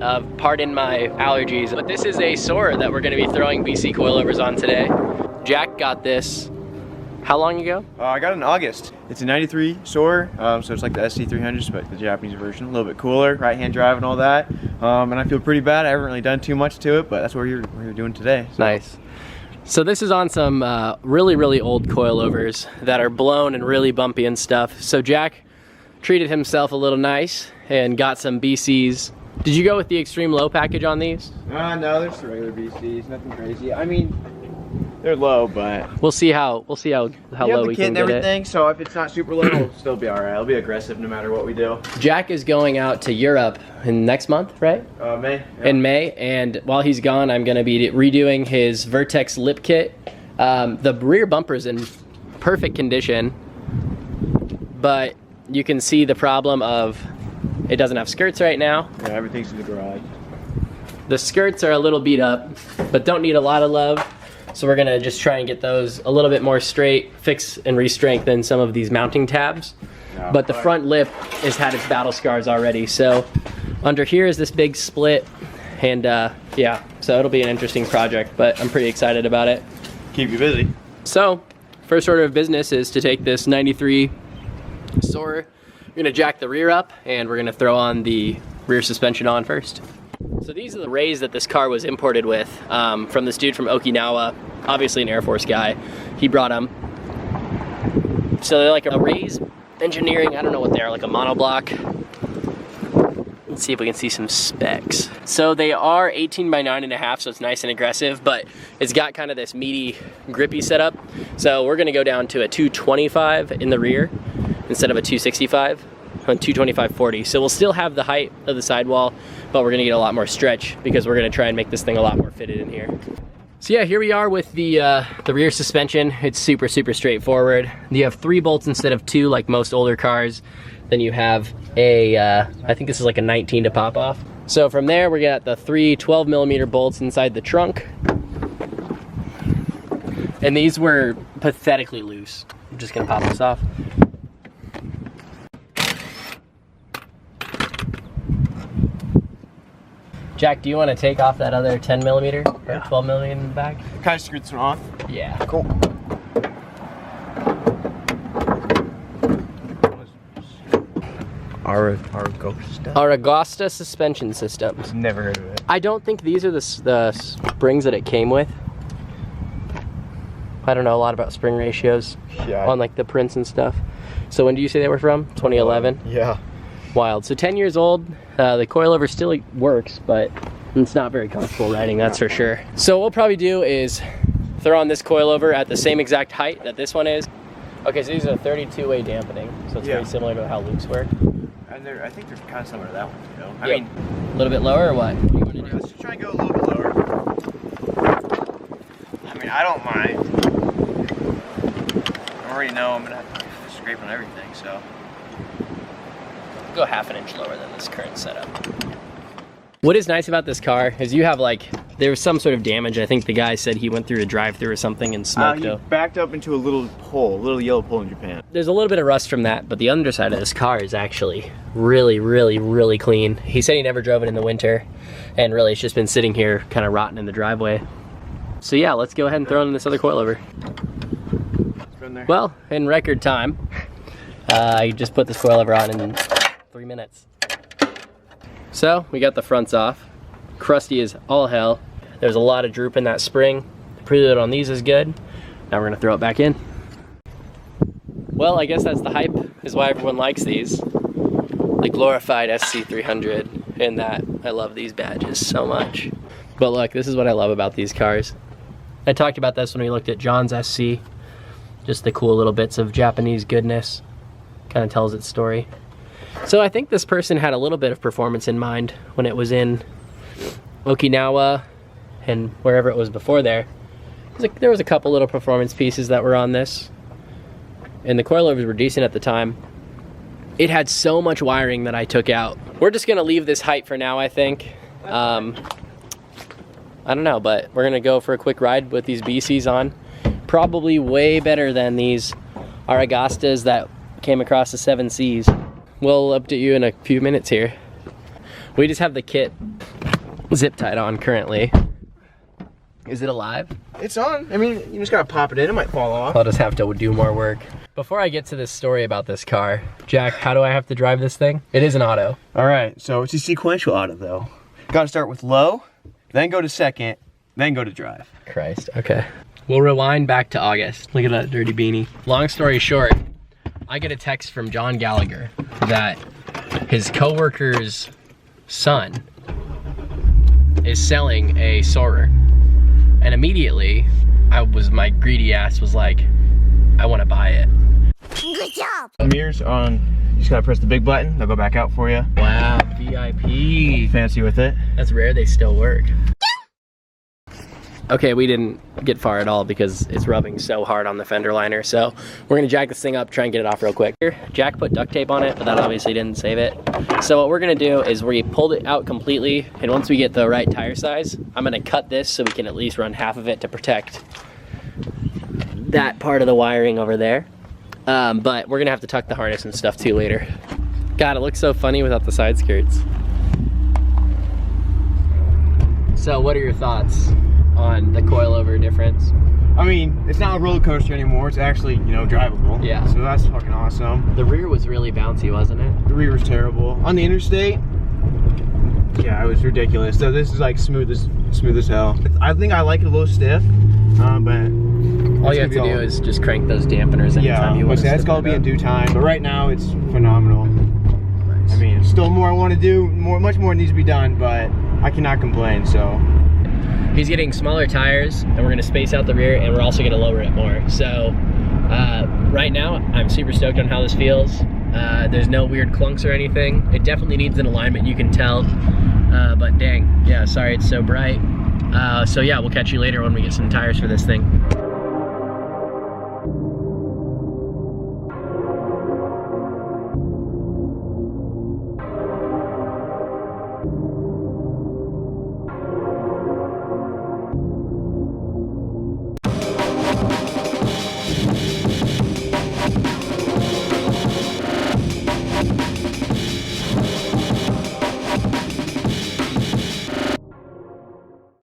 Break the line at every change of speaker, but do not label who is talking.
pardon my allergies, but this is a Soarer that we're gonna be throwing BC coilovers on today. Jack got this, how long ago?
I got it in August. It's a 93 Soarer, so it's like the SC300s, but the Japanese version, a little bit cooler, right-hand drive and all that. And I feel pretty bad. I haven't really done too much to it, but that's what we're doing today. So.
Nice. So this is on some really old coilovers that are blown and really bumpy and stuff. So Jack treated himself a little nice and got some BCs. Did you go with the extreme low package on these?
No, there's the regular BCs, nothing crazy. I mean, they're low, but
we'll see how low we can get
everything. So if it's not super low, it'll still be all right. It'll be aggressive no matter what we do.
Jack is going out to Europe in next month, right?
May. Yeah.
In May, and while he's gone, I'm going to be redoing his Vertex lip kit. The rear bumper's in perfect condition, but you can see the problem of it doesn't have skirts right now.
Yeah, everything's in the garage.
The skirts are a little beat up, but don't need a lot of love. So we're gonna just try and get those a little bit more straight, fix and re-strengthen some of these mounting tabs. No, but the front lip has had its battle scars already. So under here is this big split, and yeah, so it'll be an interesting project, but I'm pretty excited about it.
Keep you busy. So,
first order of business is to take this 93 Soarer. We're gonna jack the rear up, and we're gonna throw on the rear suspension on first. So these are the rays that this car was imported with from this dude from Okinawa, obviously an Air Force guy. He brought them. So they're like a rays engineering, I don't know what they are, like a monoblock. Let's see if we can see some specs. So they are 18 by 9.5, so it's nice and aggressive, but it's got kind of this meaty, grippy setup. So we're gonna go down to a 225 in the rear instead of a 265. On 225/40, so we'll still have the height of the sidewall, but we're gonna get a lot more stretch because we're gonna try and make this thing a lot more fitted in here. So yeah, here we are with the rear suspension. It's super straightforward. You have 3 bolts instead of 2, like most older cars. Then you have a, I think this is like a 19 to pop off. So from there, we got the 3 12mm bolts inside the trunk, and these were pathetically loose. I'm just gonna pop this off. Jack, do you want to take off that other 10mm or 12mm in the back?
Kind of screwed this one off.
Yeah.
Cool.
Aragosta suspension systems.
Never heard of it.
I don't think these are the springs that it came with. I don't know a lot about spring ratios on like the prints and stuff. So when do you say they were from? 2011?
Yeah.
Wild. So 10 years old. The coilover still works, but it's not very comfortable riding, that's for sure. So what we'll probably do is throw on this coilover at the same exact height that this one is. Okay, so these are 32-way dampening, so it's very similar to how Luke's work.
And I think they're kind of similar to that one, you know? I mean,
a little bit lower or what? What do you want to do?
Let's just try and go a little bit lower. I mean, I don't mind. I already know I'm gonna have to scrape on everything, so.
Go half an inch lower than this current setup. What is nice about this car is you have like, there was some sort of damage. I think the guy said he went through a drive-through or something and smoked
he backed up into a little hole, a little yellow pole in Japan.
There's a little bit of rust from that, but the underside of this car is actually really clean. He said he never drove it in the winter, and really it's just been sitting here kind of rotting in the driveway. So yeah, let's go ahead and throw in this other coilover. Well, in record time, I just put this coilover on in 3 minutes. So we got the fronts off. Crusty as all hell. There's a lot of droop in that spring. The preload on these is good. Now we're gonna throw it back in. Well, I guess that's the hype, is why everyone likes these. The glorified SC300, and that I love these badges so much. But look, this is what I love about these cars. I talked about this when we looked at John's SC. Just the cool little bits of Japanese goodness. Kind of tells its story. So I think this person had a little bit of performance in mind when it was in Okinawa and wherever it was before there. There was a couple little performance pieces that were on this, and the coilovers were decent at the time. It had so much wiring that I took out. We're just gonna leave this height for now, I think. I don't know, but we're gonna go for a quick ride with these BCs on. Probably way better than these Aragostas that came across the 7Cs. We'll update you in a few minutes here. We just have the kit zip tied on currently. Is it alive?
It's on. I mean, you just gotta pop it in. It might fall off.
I'll just have to do more work. Before I get to this story about this car, Jack, how do I have to drive this thing? It is an auto.
All right, so it's a sequential auto though. Gotta start with low, then go to second, then go to drive.
Christ, okay. We'll rewind back to August. Look at that dirty beanie. Long story short, I get a text from John Gallagher that his coworker's son is selling a Soarer. And immediately, my greedy ass was like, I want to buy it.
Good job.
The mirrors on, you just gotta press the big button, they'll go back out for you.
Wow, VIP.
Fancy with it.
That's rare, they still work. Okay, we didn't get far at all because it's rubbing so hard on the fender liner. So we're gonna jack this thing up, try and get it off real quick. Here, Jack put duct tape on it, but that obviously didn't save it. So what we're gonna do is we pulled it out completely, and once we get the right tire size, I'm gonna cut this so we can at least run half of it to protect that part of the wiring over there. But we're gonna have to tuck the harness and stuff too later. God, it looks so funny without the side skirts. So what are your thoughts on the coilover difference?
I mean, it's not a roller coaster anymore. It's actually, you know, drivable.
Yeah.
So that's fucking awesome.
The rear was really bouncy, wasn't it?
The rear was terrible. On the interstate, yeah, it was ridiculous. So this is like smooth as hell. I think I like it a little stiff, but
all you have to do is just crank those dampeners anytime you want to.
Yeah, it's gonna be in due time. But right now, it's phenomenal.
Nice.
I mean, still more I want to do. Much more needs to be done, but I cannot complain. So.
He's getting smaller tires, and we're gonna space out the rear, and we're also gonna lower it more. So right now, I'm super stoked on how this feels. There's no weird clunks or anything. It definitely needs an alignment, you can tell. But dang, yeah, sorry it's so bright. So yeah, we'll catch you later when we get some tires for this thing.